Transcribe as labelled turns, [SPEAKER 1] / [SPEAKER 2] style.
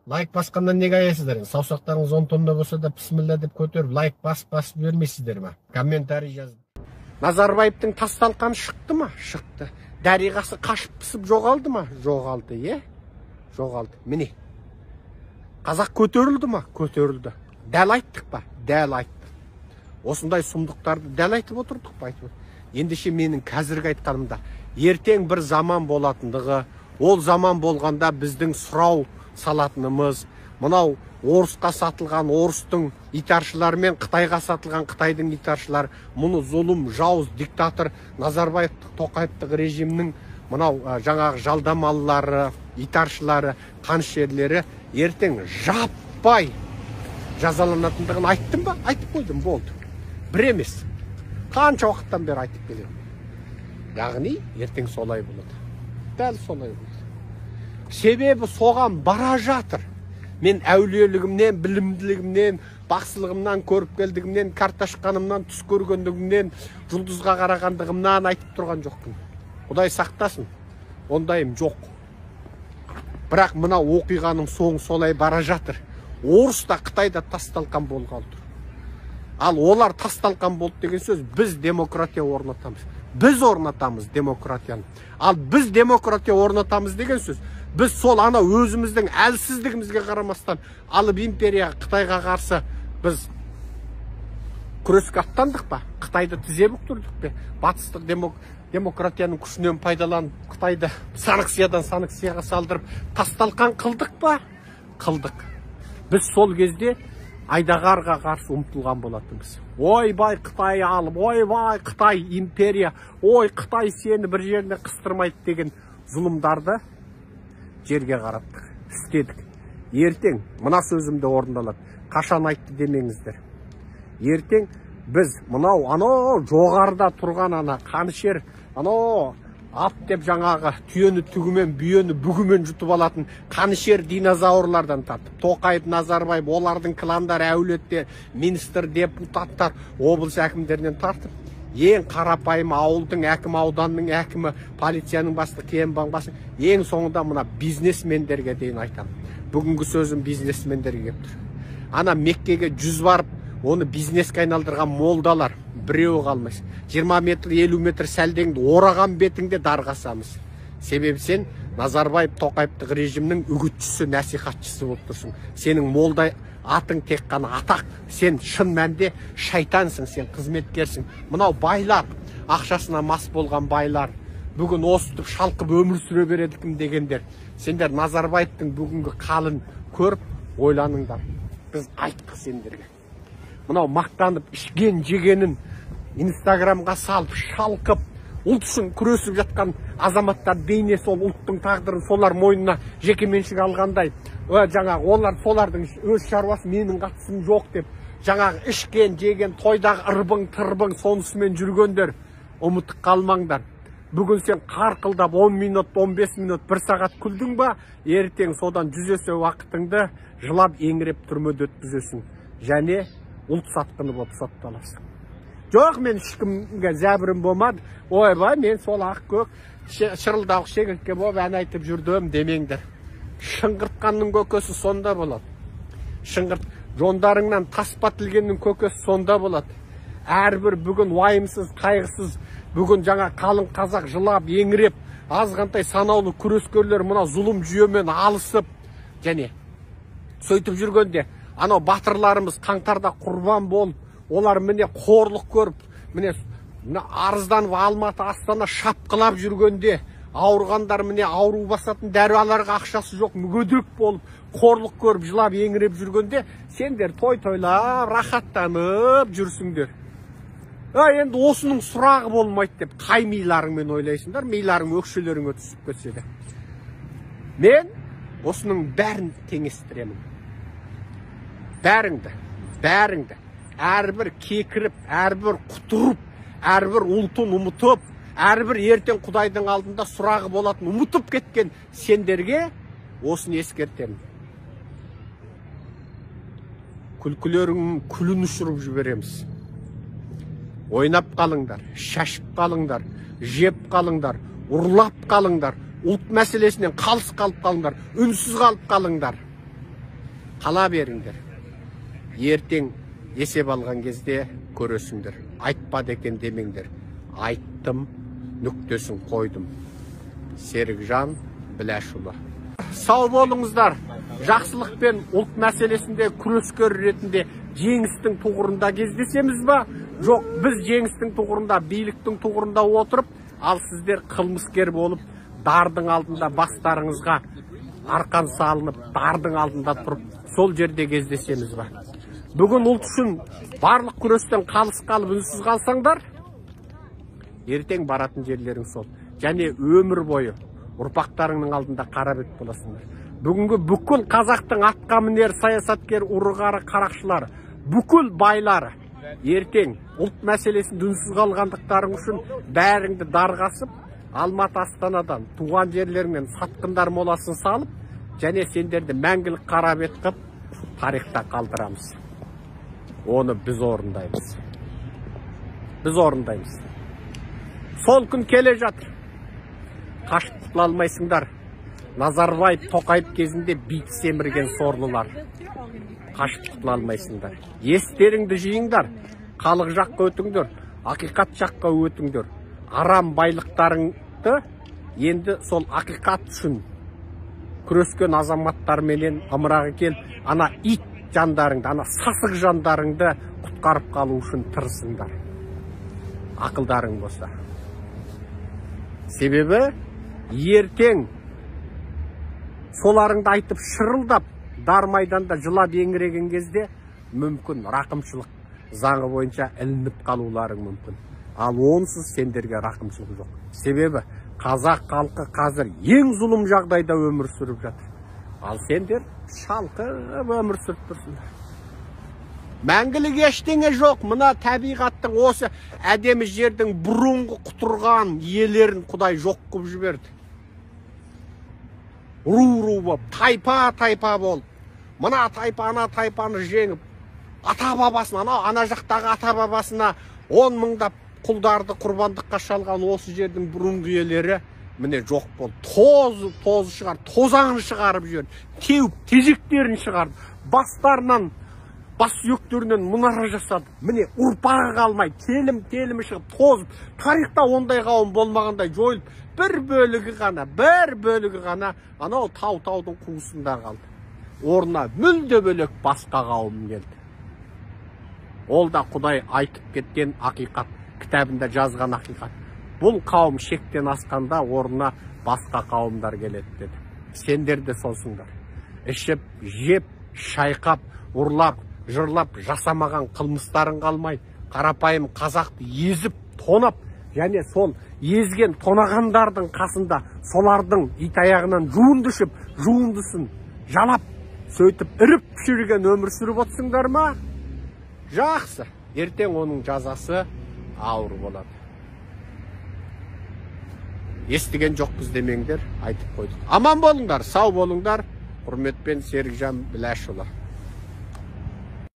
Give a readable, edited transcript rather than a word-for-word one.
[SPEAKER 1] Лайк басқандан неге аясыздар? Саусақтарыңыз 10 тонна болса да бисмилла деп көтеріп, лайк басып бермейсіздер ма? Комментарий жазып. Назарбаевтың тасталқаны шықты ма? Шықты. Дариғасы қашып пісіп жоғалды ма? Жоғалды, жоғалды. Міне. Қазақ көтерілді ма? Көтерілді. Дәл айттық па? Дәл айттық. Осындай сұмдықтарды дәл айтып отырдық па? Ендеше менің қазіргі айтқанымда, ертең бір заман болатындығы, ол заман болғанда біздің сұрау салатынымыз, мынау орысқа сатылған орыстың итаршылары мен Қытайға сатылған Қытайдың итаршылары, мұны зұлым, жауыз, диктатор Назарбаевтық, Тоқаевтық режимнің мынау жаңағы жалдамалылары, итаршылары, қанішерлері ертең жаппай жазаланатындығын айттым ба? Айтып қойдым, болды. Бір емес. Қанша уақыттан бері айтып келемін. Яғни ертең солай болады. Дәл солай болады. Себебі соған бара жатыр. Мен әулиелігімнен, білімділігімнен, бақсылығымнан, көріп келдігімнен, карташқанымнан, түс көргендігімнен, жұлдызға қарағандығымнан айтып тұрған жоқпын. Құдай сақтасын. Ондайым жоқ. Бірақ мына оқиғаның соңы солай бара жатыр. Орыс та Қытайда тасталқан болғалы тұр. Ал олар тасталқан болды деген сөз, біз демократия орнатамыз. Біз орнатамыз демократияны. Ал біз демократия орнатамыз деген сөз, біз сол ана өзіміздің әлсіздігімізге қарамастан алып империя Қытайға қарсы біз күреске аттандық па? Қытайды тізе бүктірдік пе? Батыстық демократияның күшінен пайдаланып Қытайды санкциядан санкцияға салдырып тасталқан қылдық па? Қылдық. Біз сол кезде айдағарға қарсы ұмтылған болатынбыз. Ойбай Қытай алып, ойбай Қытай империя, ой Қытай сені бір жеріне қыстырмайды деген зұлымдарды жерге қараттық, істедік. Ертең мына сөзімді орындалады. Қашан айтты демеңіздер. Ертең біз мынау жоғарыда тұрған ана қанішер, ат деп жаңағы түйені түгімен, бүйені бүгімен жұтып алатын қанішер динозаврлардан тартып, Тоқаев, Назарбаев, олардың кландары, әулеттер, министр, депутаттар, облыс әкімдерінен тартып, ең қарапайым ауылдың әкімі, ауданның әкімі, полицияның бастығы, кембан бастығы, ең соңында мына бизнесмендерге дейін айтамын. Бүгінгі сөзім бизнесмендерге келіп тұр. Ана Меккеге 100 барып, оны бизнеске айналдырған молдалар біреуі қалмайсың. 20 метр, 50 метр сәлдеңді ораған бетіңде дарғасамыз. Себебі сен Назарбаев, Тоқаевтық режимнің үгітшісі, насихатшысы болып тұрсың. Сенің молда атың тек қана атақ. Сен шын мәнде шайтансың, сен қызметкерсің. Мынау байлар, ақшасына мас болған байлар, бүгін осытып шалқып өмір сүре береді кім дегендер. Сендер Назарбаевтың бүгінгі қалын көріп ойланыңдар. Біз айттық сендерге. Мынау мақтанып ішкен жегенін Инстаграмға салып, шалқып, ұлт үшін күресіп жатқан азаматтар бейне сол ұлттың тағдырын солар мойнына жекеменшік алғандай, жаңағы олар солардың өз шаруасы, менің қатысым жоқ деп, жаңағы ішкен, жеген, тойдағы ырбың, тырбың сонысымен жүргендер, ұмытып қалмаңдар. Бүгін сен қарқылдап 10 минут, 15 минут, 1 сағат күлдің ба, ертең содан 100 есе уақытыңды жылап еңіреп түрмеде өткізесің. Және ұлт сатқыны болып сотталасың. Жоқ, мен ешкімге зәбірім болмады. Ойбай, мен сол ақ көк шырылдауық шегіртке болып ән айтып жүрдім демеңдер. Шыңғыртқанның көкесі сонда болады. Жондарыңнан таспа тілгеннің көкесі сонда болады. Әрбір бүгін уайымсыз, қайғысыз, бүгін жаңа қалың қазақ жылап, еңіреп, азғантай санаулы күрескерлер мына зұлым жүйемен алысып, және сөйтіп жүргенде, анау батырларымыз қаңтарда құрбан болып, олар міне қорлық көріп, міне арызданып Алматы, Астана шапқылап жүргенде, ауырғандар міне ауру басатын дәрілерге ақшасы жоқ, мүгедек болып, қорлық көріп, жылап, еңіреп жүргенде, сендер той-тойлап, рахаттанып жүрсіңдер. Енді осының сұрағы болмайды деп, қай миларыңмен ойлайсыңдар, миларың өкшелеріңе түсіп кетсе де. Мен осының бәрін теңестіремін. Бәріңді. Әрбір кекіріп, әрбір құтырып, әрбір ұлтын ұмытып, әрбір ертең Құдайдың алдында сұрағы болатын ұмытып кеткен сендерге осыны ескертемін. Күлкілерің күлін ұшырып жібереміз. Ойнап қалыңдар, шашып қалыңдар, жеп қалыңдар, ұрлап қалыңдар, ұлт мәселесінен қалыс қалып қалыңдар, үнсіз қалып қалыңдар. Қала беріңдер. Ертең есеп алған кезде көресіңдер. Айтпады екен демеңдер. Айттым, нүктесін қойдым. Серікжан Біләшұлы. Сау болыңыздар. Жақсылық пен ұлт мәселесінде күрескер ретінде жеңістің тұғырында кездесеміз ба? Жоқ, біз жеңістің тұғырында, биліктің тұғырында отырып, ал сіздер қылмыскер болып, дардың алдында бастарыңызға арқан салынып, дардың алдында тұрып, сол жерде кездесеміз ба? Бүгін ұлт үшін барлық күрестен қалыс қалып үнсіз қалсаңдар, ертең баратын жерлерің сол. Және өмір бойы ұрпақтарыңның алдында қара бет боласыңдар. Бүгінгі бүкіл қазақтың атқамінер, саясаткер, ұрығары, қарақшылары, бүкіл байлары ертең ұлт мәселесінде үнсіз қалғандықтарың үшін бәріңді дарғасып, Алматы Астанадан, туған жерлеріңнен сатқындар моласын салып, және сендерді мәңгілік қара бет қып, тарихта қалдырамыз. Оны біз орындаймыз. Біз орындаймыз. Сол күн келе жатыр. Қашып құтыла алмайсыңдар. Назарбаев, Тоқаев кезінде бит семірген сорлылар. Қашып құтыла алмайсыңдар. Естеріңді жиыңдар. Халық жаққа өтіңдер, ақиқат жаққа өтіңдер. Арам байлықтарыңды енді сол ақиқат үшін күрескен азаматтарменен ымырағы келіп, ана ит жандарыңды, ана сасық жандарыңды құтқарып қалу үшін тырысыңдар. Ақылдарың болса. Себебі ертең соларыңды айтып шырылдап, дар майданда жылап еңіреген кезде мүмкін рақымшылық заңы бойынша ілініп қалуларың мүмкін. Ал онсыз сендерге рақымшылық жоқ. Себебі қазақ халқы қазір ең зұлым жағдайда өмір сүріп жатыр. Ал сендер шалқып өмір сүріп тұрсыңдар. Мәңгілік ештеңе жоқ. Мына табиғаттың осы әдемі жердің бұрынғы құтырған иелерін Құдай жоқ қылып жіберді. Ру-ру болып, тайпа-тайпа болып, мына тайпа ана тайпаны жеңіп, ата-бабасына, ана жақтағы ата-бабасына 10 мыңдап құлдарды құрбандыққа шалған осы жердің бұрынғы иелері міне жоқ болды. Тозы шығарып, тозаңын шығарып жүрді. Теуіп, тежектерін шығарып, бастарынан, бас сүйектерінен мұнара жасады. Міне ұрпағы қалмай, телімі шығып, тозып, тарихта ондай қауым болмағандай жойылып, бір бөлігі ғана анау тау-таудың қуысында қалды. Орнына мүлде бөлек басқа қауым келді. Ол да Құдай айтып кеткен ақиқат, кітабында жазған ақиқат. Бұл қауым шектен асқанда орнына басқа қауымдар келеді деді. Сендер де солсыңдар. Ішіп, жеп, шайқап, ұрлап, жырлап, жасамаған қылмыстарын қалмай, қарапайым қазақты езіп, тонап, және сол езген тонағандардың қасында солардың ит аяғынан жуындысын жалап, сөйтіп іріп пішірген өмір сүріп отырсыңдар ма? Жақсы, ертең оның жазасы ауыр болады. Естіген жоқпыз демеңдер, айтып қойдық. Аман болыңдар, сау болыңдар. Құрметпен Серікжан Біләшұлы.